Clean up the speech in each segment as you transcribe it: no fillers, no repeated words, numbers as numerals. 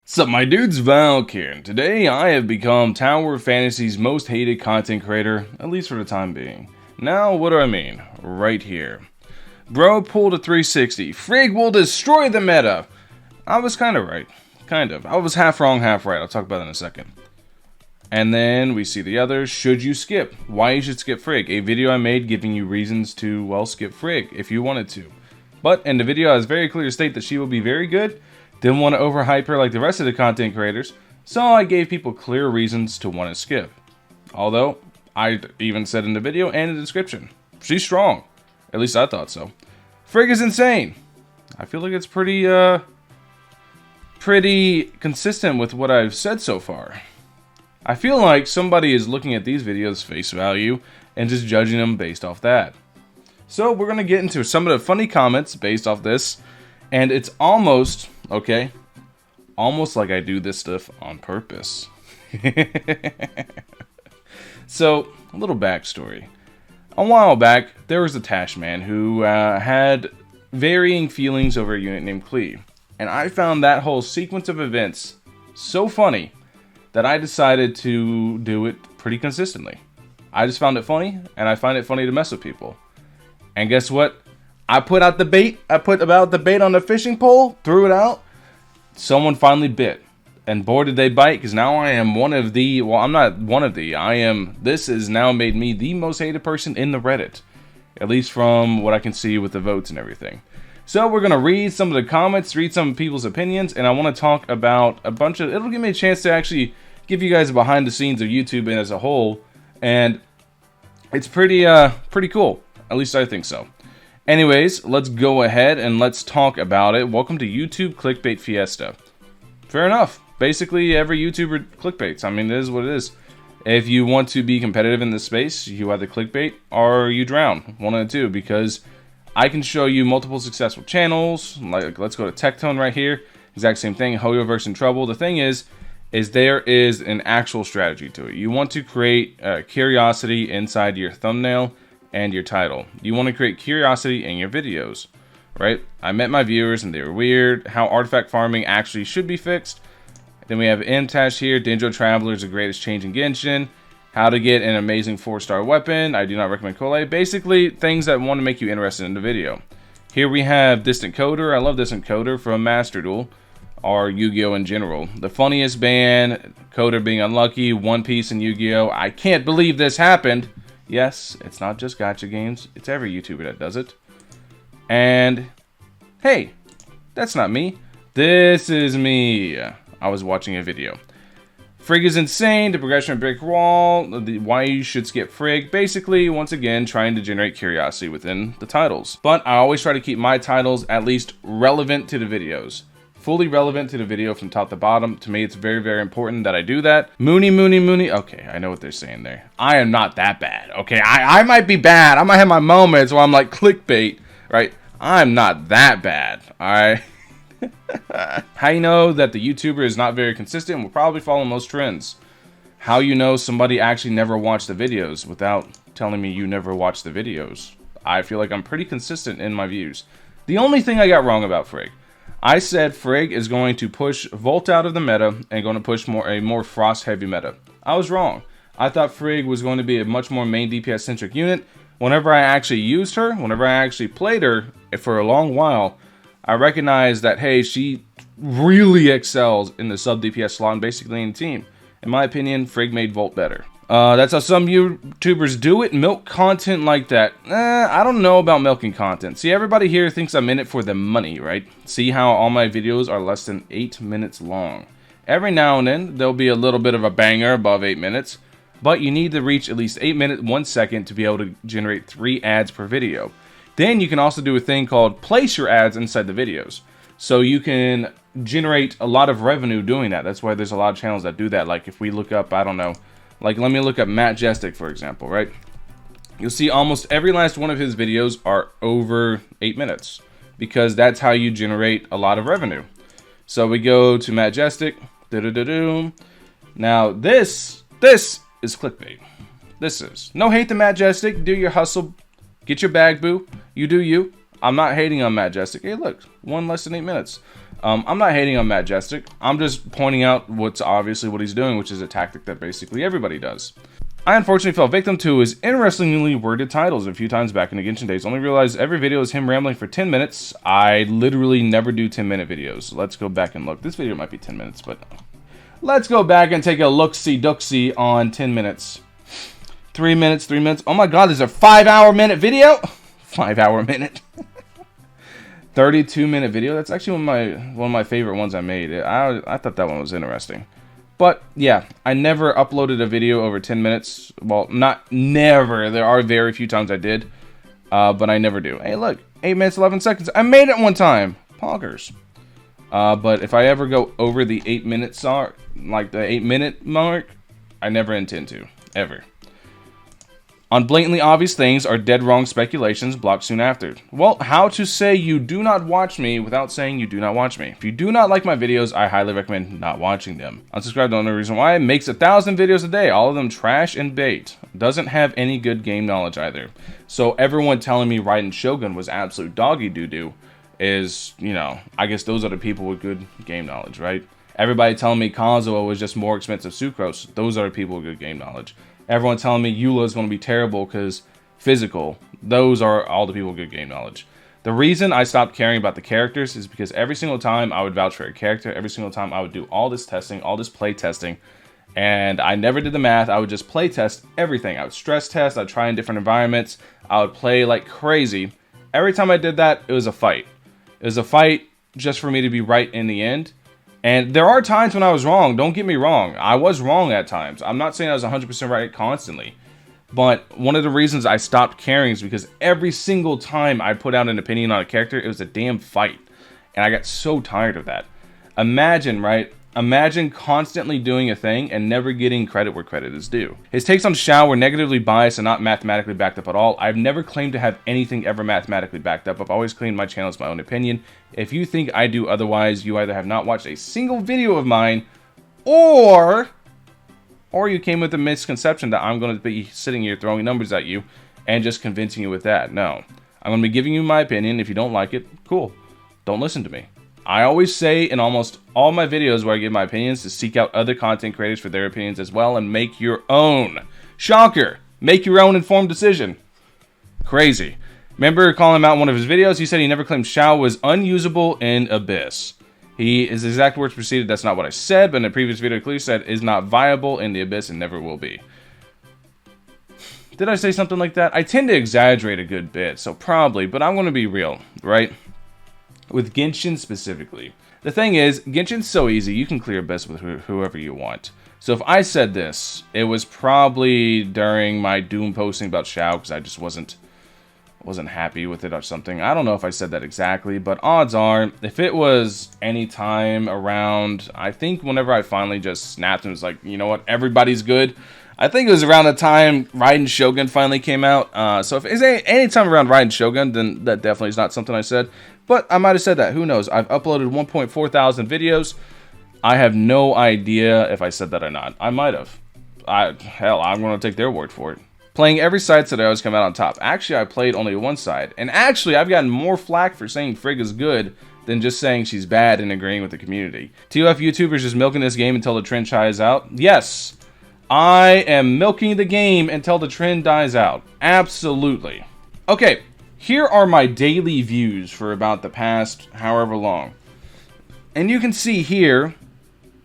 What's up, my dudes? Valkyrja, and today I have become Tower Fantasy's most hated content creator, at least for the time being. Now, what do I mean? Right here. Bro pulled a 360. Frig will destroy the meta! I was kind of right. Kind of. I was half wrong, half right. I'll talk about that in a second. And then we see the others. Should you skip? Why you should skip Frig? A video I made giving you reasons to, well, skip Frig if you wanted to. But in the video, I was very clear to state that she will be very good. Didn't want to overhype her like the rest of the content creators, so I gave people clear reasons to want to skip. Although, I even said in the video and in the description, she's strong. At least I thought so. Frig is insane. I feel like it's pretty consistent with what I've said so far. I feel like somebody is looking at these videos face value and just judging them based off that. So we're going to get into some of the funny comments based off this, and it's almost, okay, almost like I do this stuff on purpose. So, a little backstory. A while back, there was a Tash man who had varying feelings over a unit named Clee. And I found that whole sequence of events so funny that I decided to do it pretty consistently. I just found it funny, and I find it funny to mess with people. And guess what? I put out the bait. I put about the bait on the fishing pole, threw it out. Someone finally bit. And boy, did they bite, because now I am one of the, well, I'm not one of the, this has now made me the most hated person in the Reddit. At least from what I can see with the votes and everything. So we're going to read some of the comments, read some people's opinions, and I want to talk about a bunch of, it'll give me a chance to actually give you guys a behind the scenes of YouTube and as a whole. And it's pretty cool. At least I think so. Anyways, let's go ahead and let's talk about it. Welcome to YouTube Clickbait Fiesta. Fair enough. Basically, every YouTuber clickbaits. I mean, it is what it is. If you want to be competitive in this space, you either clickbait or you drown. One of the two, because I can show you multiple successful channels. Like, let's go to Tectone right here. Exact same thing. Hoyoverse in trouble. The thing is there is an actual strategy to it. You want to create curiosity inside your thumbnail and your title. You want to create curiosity in your videos, right? I met my viewers and they were weird. How artifact farming actually should be fixed. Then we have Imtash here. Denjo Traveler is the greatest change in Genshin. How to get an amazing 4-star weapon. I do not recommend Kole. Basically, things that want to make you interested in the video. Here we have Distant Coder. I love Distant Coder from Master Duel, or Yu-Gi-Oh! In general. The funniest ban, Coder being unlucky, One Piece and Yu-Gi-Oh! I can't believe this happened. Yes, it's not just gacha games. It's every YouTuber that does it. And, hey, that's not me. This is me. I was watching a video. Frig is insane. The progression brick wall. Why you should skip Frig. Basically, once again, trying to generate curiosity within the titles. But I always try to keep my titles at least relevant to the videos. Fully relevant to the video from top to bottom. To me, it's very, very important that I do that. Mooney. Okay, I know what they're saying there. I am not that bad. Okay, I might be bad. I might have my moments where I'm like clickbait, right? I'm not that bad, all right? How you know that the YouTuber is not very consistent and will probably follow most trends? How you know somebody actually never watched the videos without telling me you never watched the videos? I feel like I'm pretty consistent in my views. The only thing I got wrong about Frig, I said Frig is going to push Volt out of the meta and going to push a more Frost heavy meta. I was wrong. I thought Frig was going to be a much more main DPS centric unit. Whenever I actually used her, whenever I actually played her for a long while, I recognized that, hey, she really excels in the sub DPS slot and basically in the team. In my opinion, Frig made Volt better. That's how some YouTubers do it. Milk content like that. I don't know about milking content. See, everybody here thinks I'm in it for the money, right? See how all my videos are less than 8 minutes long. Every now and then, there'll be a little bit of a banger above 8 minutes. But you need to reach at least 8 minutes, 1 second to be able to generate 3 ads per video. Then you can also do a thing called place your ads inside the videos. So you can generate a lot of revenue doing that. That's why there's a lot of channels that do that. Like if we look up, I don't know, like let me look up Matt Jestik, for example, right? You'll see almost every last one of his videos are over 8 minutes because that's how you generate a lot of revenue. So we go to Matt Jestik. Now this is clickbait. This is. No hate to Matt Jestik. Do your hustle. Get your bag, boo. You do you. I'm not hating on Matt Jestik. Hey, look. One less than 8 minutes. I'm not hating on Matt Jestik. I'm just pointing out what's obviously what he's doing, which is a tactic that basically everybody does. I unfortunately fell victim to his interestingly worded titles a few times back in the Genshin days. Only realized every video is him rambling for 10 minutes. I literally never do 10-minute videos. Let's go back and look. This video might be 10 minutes, but let's go back and take a look-see-duck-see on 10 minutes. 3 minutes, 3 minutes. Oh my god, there's a 5-hour minute video? 5-hour minute. 32-minute video. That's actually one of my favorite ones I made. I thought that one was interesting. But yeah, I never uploaded a video over 10 minutes. Well, not never. There are very few times I did, but I never do. Hey, look, 8 minutes 11 seconds. I made it one time. Poggers. But if I ever go over the 8 minutes, like the 8-minute mark, I never intend to ever. On blatantly obvious things are dead wrong speculations blocked soon after. Well, how to say you do not watch me without saying you do not watch me. If you do not like my videos, I highly recommend not watching them. Unsubscribe, don't know the reason why. Makes 1,000 videos a day, all of them trash and bait. Doesn't have any good game knowledge either. So everyone telling me Raiden Shogun was absolute doggy doo-doo is, you know, I guess those are the people with good game knowledge, right? Everybody telling me Kazuo was just more expensive Sucrose, those are the people with good game knowledge. Everyone telling me Eula is going to be terrible because physical. Those are all the people with good game knowledge. The reason I stopped caring about the characters is because every single time I would vouch for a character, every single time I would do all this testing, all this play testing, and I never did the math. I would just play test everything. I would stress test. I'd try in different environments. I would play like crazy. Every time I did that, it was a fight. It was a fight just for me to be right in the end. And there are times when I was wrong. Don't get me wrong. I was wrong at times. I'm not saying I was 100% right constantly. But one of the reasons I stopped caring is because every single time I put out an opinion on a character, it was a damn fight. And I got so tired of that. Imagine, right? Imagine constantly doing a thing and never getting credit where credit is due. His takes on Xiao were negatively biased and not mathematically backed up at all. I've never claimed to have anything ever mathematically backed up. I've always claimed my channel as my own opinion. If you think I do otherwise, you either have not watched a single video of mine, or you came with the misconception that I'm going to be sitting here throwing numbers at you and just convincing you with that. No. I'm going to be giving you my opinion. If you don't like it, cool. Don't listen to me. I always say in almost all my videos where I give my opinions to seek out other content creators for their opinions as well and make your own. Shocker! Make your own informed decision. Crazy. Remember calling him out in one of his videos? He said he never claimed Xiao was unusable in Abyss. His exact words proceeded, that's not what I said, but in a previous video clearly said is not viable in the Abyss and never will be. Did I say something like that? I tend to exaggerate a good bit, so probably, but I'm going to be real, right? With Genshin specifically. The thing is, Genshin's so easy, you can clear Abyss with whoever you want. So if I said this, it was probably during my Doom posting about Xiao, because I just wasn't happy with it or something. I don't know if I said that exactly, but odds are, if it was any time around, I think whenever I finally just snapped and was like, you know what, everybody's good. I think it was around the time Raiden Shogun finally came out. So if it's any time around Raiden Shogun, then that definitely is not something I said. But I might have said that. Who knows? I've uploaded 1.4 thousand videos. I have no idea if I said that or not. I might have. Hell, I'm going to take their word for it. Playing every side today, I always come out on top. Actually, I played only one side. And actually, I've gotten more flack for saying Frigg is good than just saying she's bad and agreeing with the community. ToF YouTubers just milking this game until the trend dies out? Yes. I am milking the game until the trend dies out. Absolutely. Okay, here are my daily views for about the past however long. And you can see here,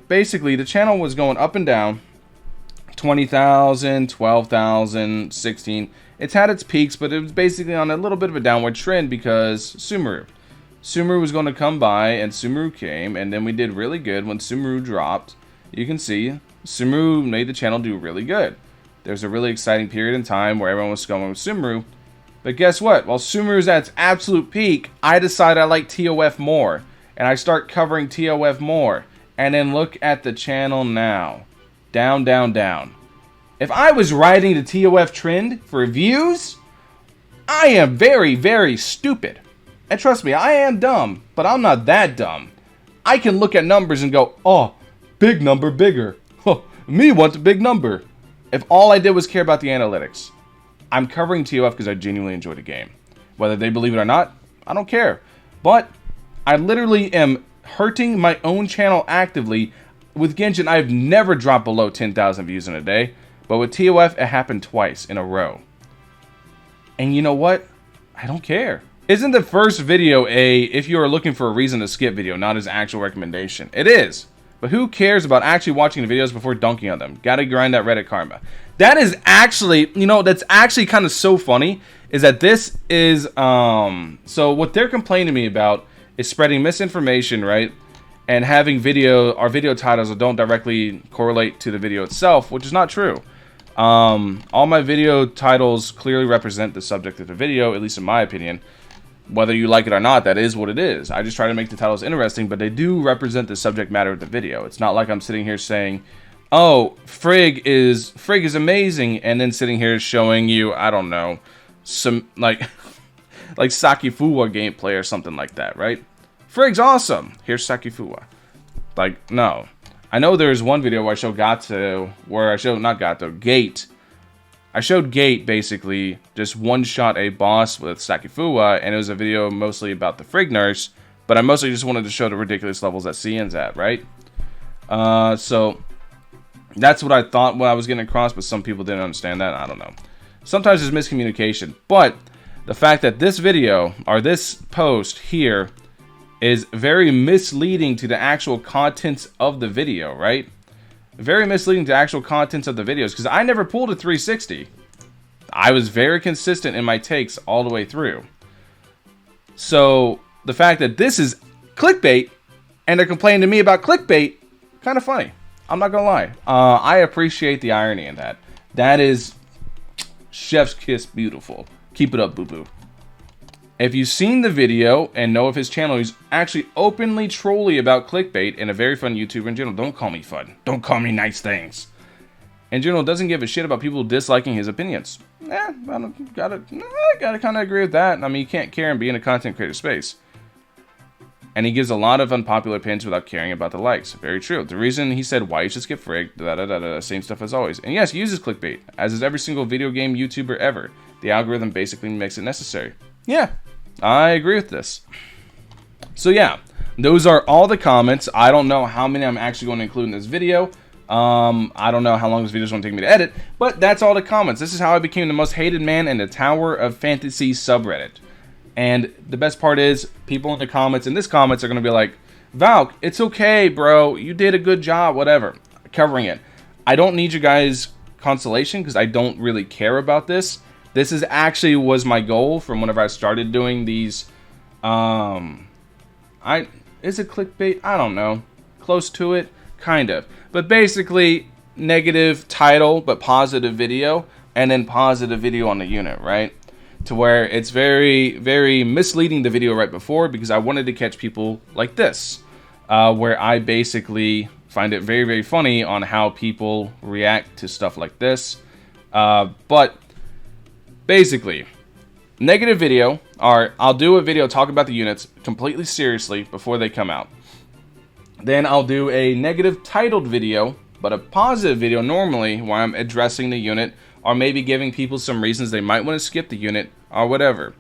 basically the channel was going up and down. 20,000, 12,000, 16. It's had its peaks, but it was basically on a little bit of a downward trend because Sumeru. Sumeru was going to come by, and Sumeru came, and then we did really good when Sumeru dropped. You can see Sumeru made the channel do really good. There's a really exciting period in time where everyone was going with Sumeru. But guess what? While Sumeru's at its absolute peak, I decide I like ToF more. And I start covering ToF more. And then look at the channel now. Down, down, down. If I was riding the ToF trend for views, I am very, very stupid. And trust me, I am dumb, but I'm not that dumb. I can look at numbers and go, oh, big number, bigger. Huh, me want a big number. If all I did was care about the analytics. I'm covering ToF because I genuinely enjoy the game. Whether they believe it or not, I don't care. But I literally am hurting my own channel actively. With Genshin, I've never dropped below 10,000 views in a day, but with ToF, it happened twice in a row. And you know what? I don't care. Isn't the first video if you are looking for a reason to skip video, not as actual recommendation? It is. But who cares about actually watching the videos before dunking on them? Gotta grind that Reddit karma. That is actually, you know, that's actually kind of so funny, is that this is, so what they're complaining to me about is spreading misinformation, right? And having our video titles that don't directly correlate to the video itself, which is not true. All my video titles clearly represent the subject of the video, at least in my opinion. Whether you like it or not, that is what it is. I just try to make the titles interesting, but they do represent the subject matter of the video. It's not like I'm sitting here saying, oh, Frigg is amazing, and then sitting here showing you, I don't know, some, like Sakifuwa gameplay or something like that, right? Frigg's awesome. Here's Sakifuwa. Like, no. I know there's one video where I showed Gate. I showed Gate, basically, just one-shot a boss with Sakifuwa, and it was a video mostly about the Frigg nurse, but I mostly just wanted to show the ridiculous levels that CN's at, right? So, that's what I thought when I was getting across, but some people didn't understand that. I don't know. Sometimes there's miscommunication, but the fact that this video, or this post here, is very misleading to the actual contents of the video, right? Very misleading to actual contents of the videos, because I never pulled a 360. I was very consistent in my takes all the way through. So, the fact that this is clickbait, and they're complaining to me about clickbait, kind of funny. I'm not gonna lie. I appreciate the irony in that. That is chef's kiss beautiful. Keep it up, boo-boo. If you've seen the video and know of his channel, he's actually openly trolly about clickbait and a very fun YouTuber in general. Don't call me fun. Don't call me nice things. In general, doesn't give a shit about people disliking his opinions. I gotta kind of agree with that. I mean, you can't care and be in a content creator space. And he gives a lot of unpopular opinions without caring about the likes. Very true. The reason he said why you should skip Frigg, same stuff as always. And yes, he uses clickbait, as is every single video game YouTuber ever. The algorithm basically makes it necessary. Yeah, I agree with this. So yeah, those are all the comments. I don't know how many I'm actually going to include in this video. I don't know how long this video is going to take me to edit, but that's all the comments. This is how I became the most hated man in the Tower of Fantasy subreddit. And the best part is, people in the comments, are going to be like, Valk, it's okay, bro. You did a good job, whatever. Covering it. I don't need you guys' consolation, because I don't really care about this. This is actually was my goal from whenever I started doing these, is it clickbait? I don't know. Close to it? Kind of. But basically, negative title, but positive video, and then positive video on the unit, right? To where it's very, very misleading the video right before, because I wanted to catch people like this, where I basically find it very, very funny on how people react to stuff like this. But basically, negative video, or I'll do a video talk about the units completely seriously before they come out. Then I'll do a negative titled video, but a positive video normally where I'm addressing the unit, or maybe giving people some reasons they might want to skip the unit, or whatever.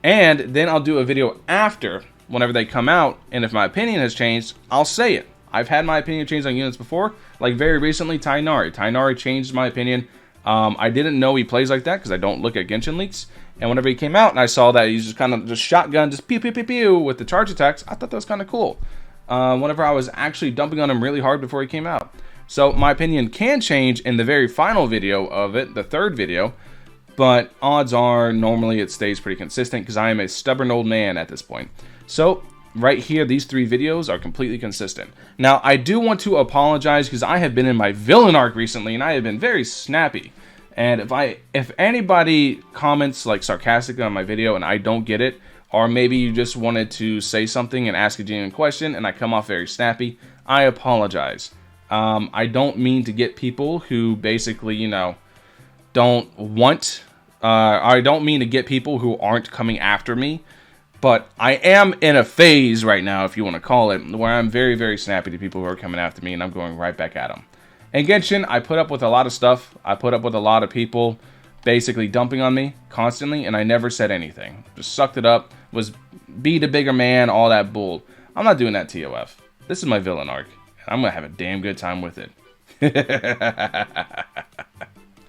And then I'll do a video after, whenever they come out, and if my opinion has changed, I'll say it. I've had my opinion changed on units before, like very recently, Tainari. Tainari changed my opinion. I didn't know he plays like that, because I don't look at Genshin leaks. And whenever he came out, and I saw that he's just kind of just shotgun, just pew pew pew pew with the charge attacks, I thought that was kind of cool. Whenever I was actually dumping on him really hard before he came out. So my opinion can change in the very final video of it, the third video, but odds are normally it stays pretty consistent, because I am a stubborn old man at this point. So right here, these 3 videos are completely consistent. Now, I do want to apologize, because I have been in my villain arc recently, and I have been very snappy. And if anybody comments like sarcastically on my video and I don't get it, or maybe you just wanted to say something and ask a genuine question and I come off very snappy, I apologize. I don't mean to get people who basically, you know, don't want, I don't mean to get people who aren't coming after me, but I am in a phase right now, if you want to call it, where I'm very, very snappy to people who are coming after me, and I'm going right back at them. In Genshin, I put up with a lot of stuff. I put up with a lot of people basically dumping on me constantly, and I never said anything. Just sucked it up, was be the bigger man, all that bull. I'm not doing that TOF. This is my villain arc, and I'm gonna have a damn good time with it.